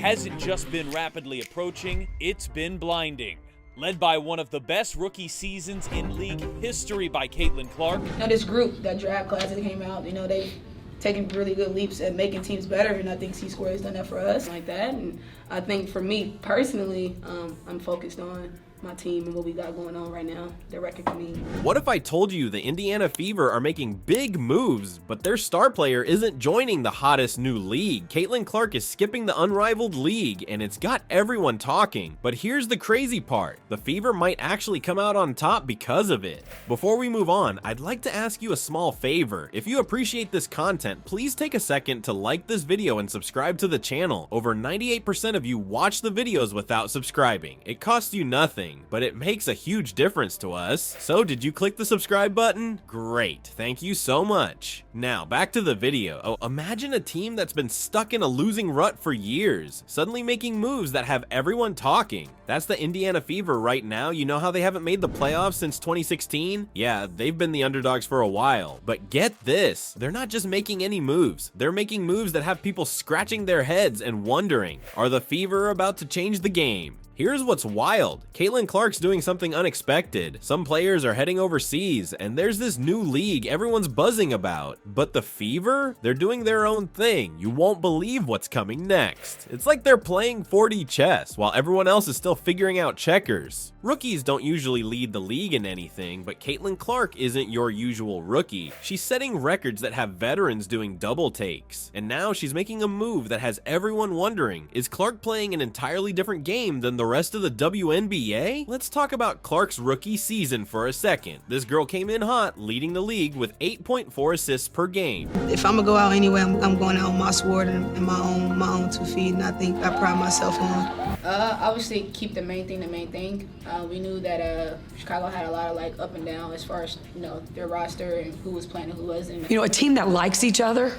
hasn't just been rapidly approaching, it's been blinding. Led by one of the best rookie seasons in league history by Caitlin Clark. This group, that draft class that came out, they've taken really good leaps at making teams better, and I think C-Square has done that for us like that. And I think for me personally, I'm focused on my team and what we got going on right now, the record for me. What if I told you the Indiana Fever are making big moves, but their star player isn't joining the hottest new league? Caitlin Clark is skipping the unrivaled league, and it's got everyone talking. But here's the crazy part. The Fever might actually come out on top because of it. Before we move on, I'd like to ask you a small favor. If you appreciate this content, please take a second to like this video and subscribe to the channel. Over 98% of you watch the videos without subscribing. It costs you nothing, but it makes a huge difference to us. So did you click the subscribe button? Great, thank you so much. Now back to the video. Oh, imagine a team that's been stuck in a losing rut for years, suddenly making moves that have everyone talking. That's the Indiana Fever right now. You know how they haven't made the playoffs since 2016? Yeah, they've been the underdogs for a while. But get this, they're not just making any moves. They're making moves that have people scratching their heads and wondering, are the Fever about to change the game? Here's what's wild. Caitlin Clark's doing something unexpected. Some players are heading overseas, and there's this new league everyone's buzzing about. But the Fever? They're doing their own thing. You won't believe what's coming next. It's like they're playing 4D chess, while everyone else is still figuring out checkers. Rookies don't usually lead the league in anything, but Caitlin Clark isn't your usual rookie. She's setting records that have veterans doing double takes. And now she's making a move that has everyone wondering, is Clark playing an entirely different game than the rest of the WNBA? Let's talk about Clark's rookie season for a second. This girl came in hot, leading the league with 8.4 assists per game. If I'm gonna go out anyway, I'm going out on my sword and my own 2 feet, and I think I pride myself on. Obviously, keep the main thing the main thing. We knew that Chicago had a lot of up and down as far as their roster and who was playing and who wasn't. A team that likes each other,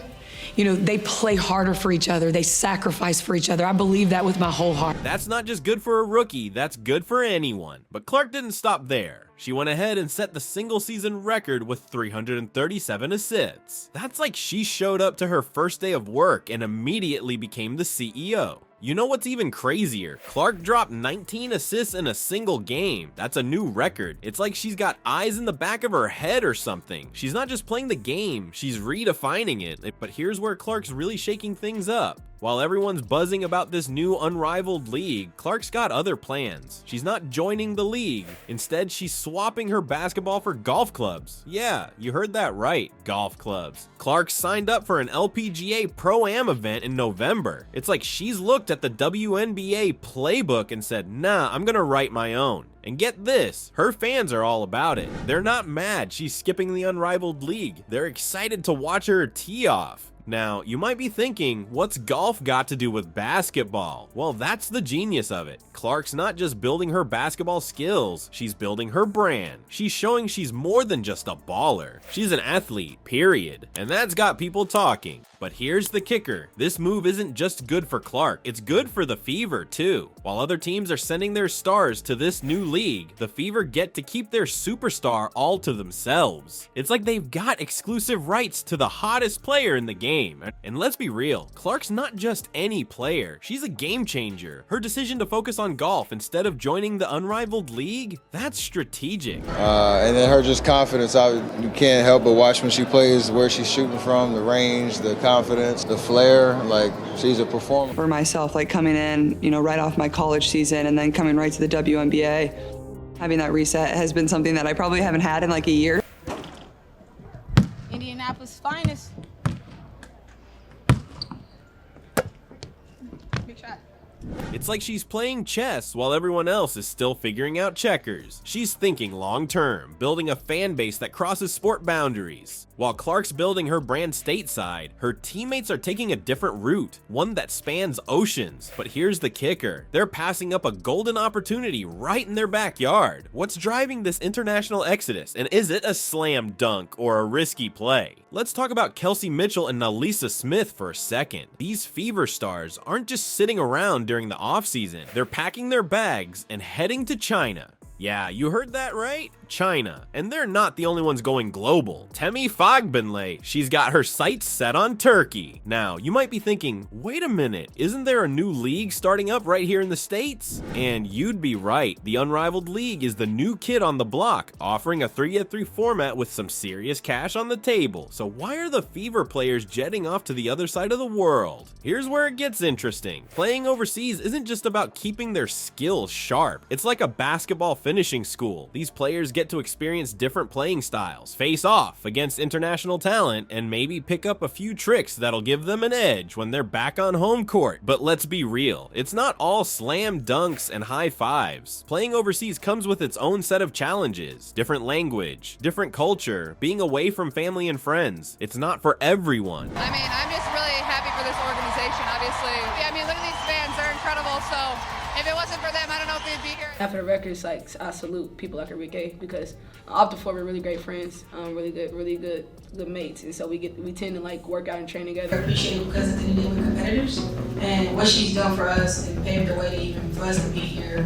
they play harder for each other. They sacrifice for each other. I believe that with my whole heart. That's not just good for a rookie, that's good for anyone. But Clark didn't stop there. She went ahead and set the single season record with 337 assists. That's like she showed up to her first day of work and immediately became the CEO. You know what's even crazier? Clark dropped 19 assists in a single game. That's a new record. It's like she's got eyes in the back of her head or something. She's not just playing the game, she's redefining it. But here's where Clark's really shaking things up. While everyone's buzzing about this new unrivaled league, Clark's got other plans. She's not joining the league. Instead, she's swapping her basketball for golf clubs. Yeah, you heard that right, golf clubs. Clark signed up for an LPGA Pro-Am event in November. It's like she's looked at the WNBA playbook and said, nah, I'm gonna write my own. And get this, her fans are all about it. They're not mad she's skipping the unrivaled league. They're excited to watch her tee off. Now, you might be thinking, what's golf got to do with basketball? Well, that's the genius of it. Clark's not just building her basketball skills, she's building her brand. She's showing she's more than just a baller. She's an athlete, period. And that's got people talking. But here's the kicker. This move isn't just good for Clark, it's good for the Fever too. While other teams are sending their stars to this new league, the Fever get to keep their superstar all to themselves. It's like they've got exclusive rights to the hottest player in the game. And let's be real, Clark's not just any player, she's a game changer. Her decision to focus on golf instead of joining the unrivaled league, that's strategic. And then her just confidence, you can't help but watch when she plays, where she's shooting from, the range, the confidence, the flair, she's a performer. For myself, coming in, right off my college season and then coming right to the WNBA, having that reset has been something that I probably haven't had in a year. Indianapolis' finest. Big shot. It's like she's playing chess while everyone else is still figuring out checkers. She's thinking long term, building a fan base that crosses sport boundaries. While Clark's building her brand stateside, her teammates are taking a different route, one that spans oceans. But here's the kicker. They're passing up a golden opportunity right in their backyard. What's driving this international exodus, and is it a slam dunk or a risky play? Let's talk about Kelsey Mitchell and Nalisa Smith for a second. These Fever stars aren't just sitting around during the offseason. They're packing their bags and heading to China. Yeah, you heard that right? China. And they're not the only ones going global. Temi Fagbenle, she's got her sights set on Turkey. Now, you might be thinking, wait a minute, isn't there a new league starting up right here in the States? And you'd be right. The Unrivaled League is the new kid on the block, offering a 3-3 format with some serious cash on the table. So why are the Fever players jetting off to the other side of the world? Here's where it gets interesting. Playing overseas isn't just about keeping their skills sharp. It's like a basketball finishing school. These players get to experience different playing styles, face off against international talent, and maybe pick up a few tricks that'll give them an edge when they're back on home court. But let's be real, it's not all slam dunks and high fives. Playing overseas comes with its own set of challenges, different language, different culture, being away from family and friends. It's not for everyone. I mean, I'm just really happy for this organization, obviously. Yeah, I mean, look at these fans, they're incredible, so if it wasn't for them, I don't know if they'd be here. After the record, it's like I salute people like Enrique because off the floor we're really great friends, really good mates, and so we tend to like work out and train together. I appreciate it because it's dealing with competitors and what she's done for us and paved the way to even for us to be here.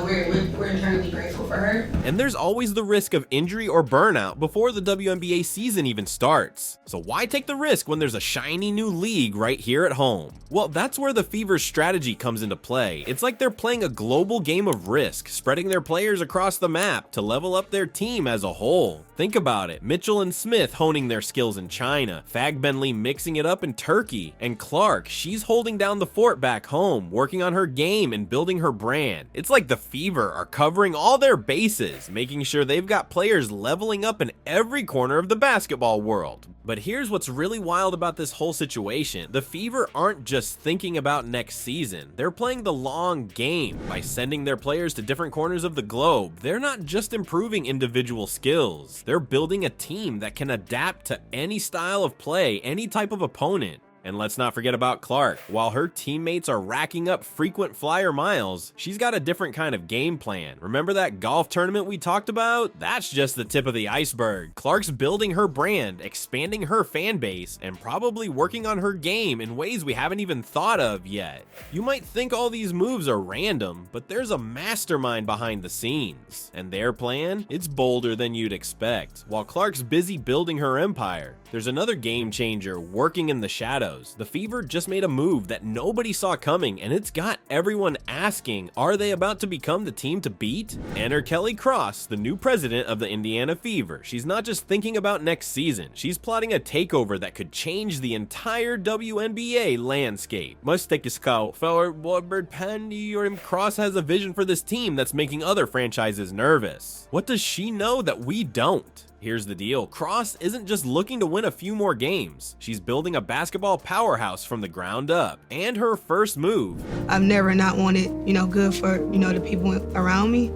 We're eternally grateful for her. And there's always the risk of injury or burnout before the WNBA season even starts. So why take the risk when there's a shiny new league right here at home? Well, that's where the Fever's strategy comes into play. It's like they're playing a global game of Risk, spreading their players across the map to level up their team as a whole. Think about it, Mitchell and Smith honing their skills in China, Fagbenle mixing it up in Turkey, and Clark, she's holding down the fort back home, working on her game and building her brand. It's like the Fever are covering all their bases, making sure they've got players leveling up in every corner of the basketball world. But here's what's really wild about this whole situation. The Fever aren't just thinking about next season. They're playing the long game by sending their players to different corners of the globe. They're not just improving individual skills. They're building a team that can adapt to any style of play, any type of opponent. And let's not forget about Clark. While her teammates are racking up frequent flyer miles, she's got a different kind of game plan. Remember that golf tournament we talked about? That's just the tip of the iceberg. Clark's building her brand, expanding her fan base, and probably working on her game in ways we haven't even thought of yet. You might think all these moves are random, but there's a mastermind behind the scenes. And their plan? It's bolder than you'd expect. While Clark's busy building her empire, there's another game changer working in the shadows. The Fever just made a move that nobody saw coming, and it's got everyone asking, are they about to become the team to beat? Enter Kelly Cross, the new president of the Indiana Fever. She's not just thinking about next season, she's plotting a takeover that could change the entire WNBA landscape. Must take a scout, forward Pandy, or Cross has a vision for this team that's making other franchises nervous. What does she know that we don't? Here's the deal, Cross isn't just looking to win a few more games. She's building a basketball powerhouse from the ground up. And her first move. I've never not wanted, good for, the people around me.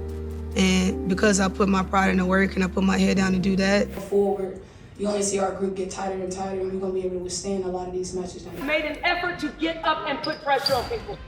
And because I put my pride in the work and I put my head down to do that. Forward, you only see our group get tighter and tighter, and we're going to be able to withstand a lot of these matches. Made an effort to get up and put pressure on people.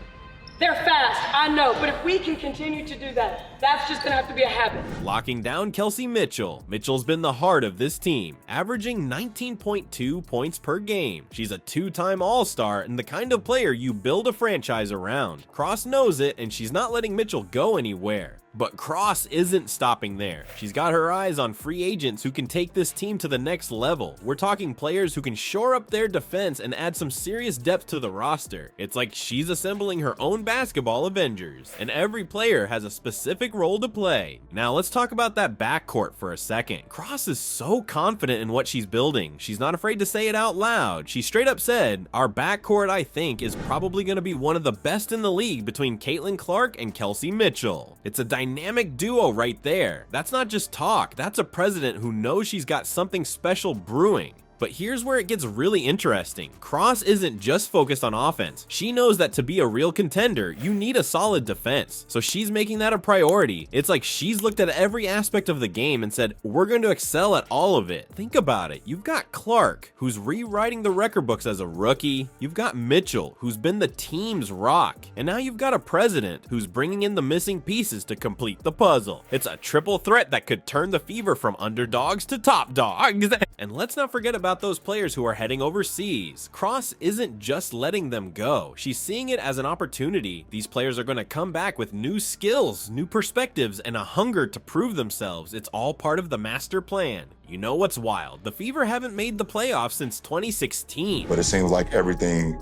They're fast, I know, but if we can continue to do that, that's just gonna have to be a habit. Locking down Kelsey Mitchell. Mitchell's been the heart of this team, averaging 19.2 points per game. She's a two-time All-Star and the kind of player you build a franchise around. Cross knows it, and she's not letting Mitchell go anywhere. But Cross isn't stopping there. She's got her eyes on free agents who can take this team to the next level. We're talking players who can shore up their defense and add some serious depth to the roster. It's like she's assembling her own basketball Avengers, and every player has a specific role to play. Now let's talk about that backcourt for a second. Cross is so confident in what she's building. She's not afraid to say it out loud. She straight up said, our backcourt, I think, is probably going to be one of the best in the league between Caitlin Clark and Kelsey Mitchell. It's a dynamic duo right there. That's not just talk, that's a president who knows she's got something special brewing. But here's where it gets really interesting. Cross isn't just focused on offense. She knows that to be a real contender, you need a solid defense. So she's making that a priority. It's like she's looked at every aspect of the game and said, we're going to excel at all of it. Think about it. You've got Clark, who's rewriting the record books as a rookie. You've got Mitchell, who's been the team's rock. And now you've got a president who's bringing in the missing pieces to complete the puzzle. It's a triple threat that could turn the Fever from underdogs to top dogs. And let's not forget about about those players who are heading overseas. Cross isn't just letting them go. She's seeing it as an opportunity. These players are going to come back with new skills, new perspectives, and a hunger to prove themselves. It's all part of the master plan. You know what's wild? The Fever haven't made the playoffs since 2016. But it seems like everything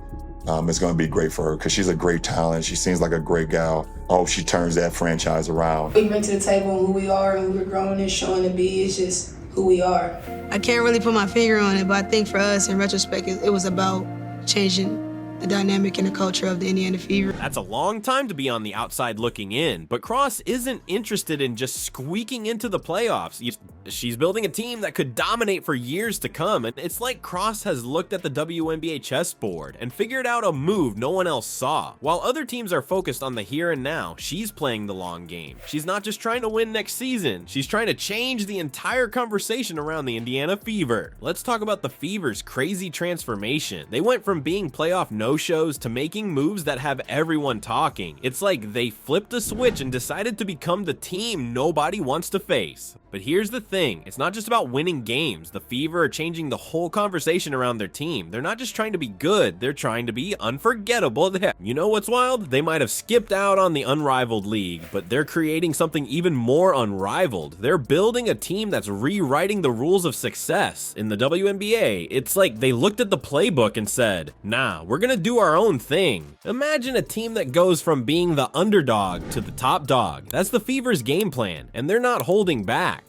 is going to be great for her because she's a great talent. She seems like a great gal. I hope she turns that franchise around. We bring to the table who we are and who we're growing and showing to be. It's just who we are. I can't really put my finger on it, but I think for us, in retrospect, it was about changing the dynamic and the culture of the Indiana Fever. That's a long time to be on the outside looking in, but Cross isn't interested in just squeaking into the playoffs. She's building a team that could dominate for years to come, and it's like Cross has looked at the WNBA chessboard and figured out a move no one else saw. While other teams are focused on the here and now, she's playing the long game. She's not just trying to win next season, she's trying to change the entire conversation around the Indiana Fever. Let's talk about the Fever's crazy transformation. They went from being playoff no-shows to making moves that have everyone talking. It's like they flipped a switch and decided to become the team nobody wants to face. But here's the thing, it's not just about winning games. The Fever are changing the whole conversation around their team. They're not just trying to be good, they're trying to be unforgettable. You know what's wild? They might have skipped out on the unrivaled league, but they're creating something even more unrivaled. They're building a team that's rewriting the rules of success. In the WNBA, it's like they looked at the playbook and said, nah, we're gonna do our own thing. Imagine a team that goes from being the underdog to the top dog. That's the Fever's game plan, and they're not holding back.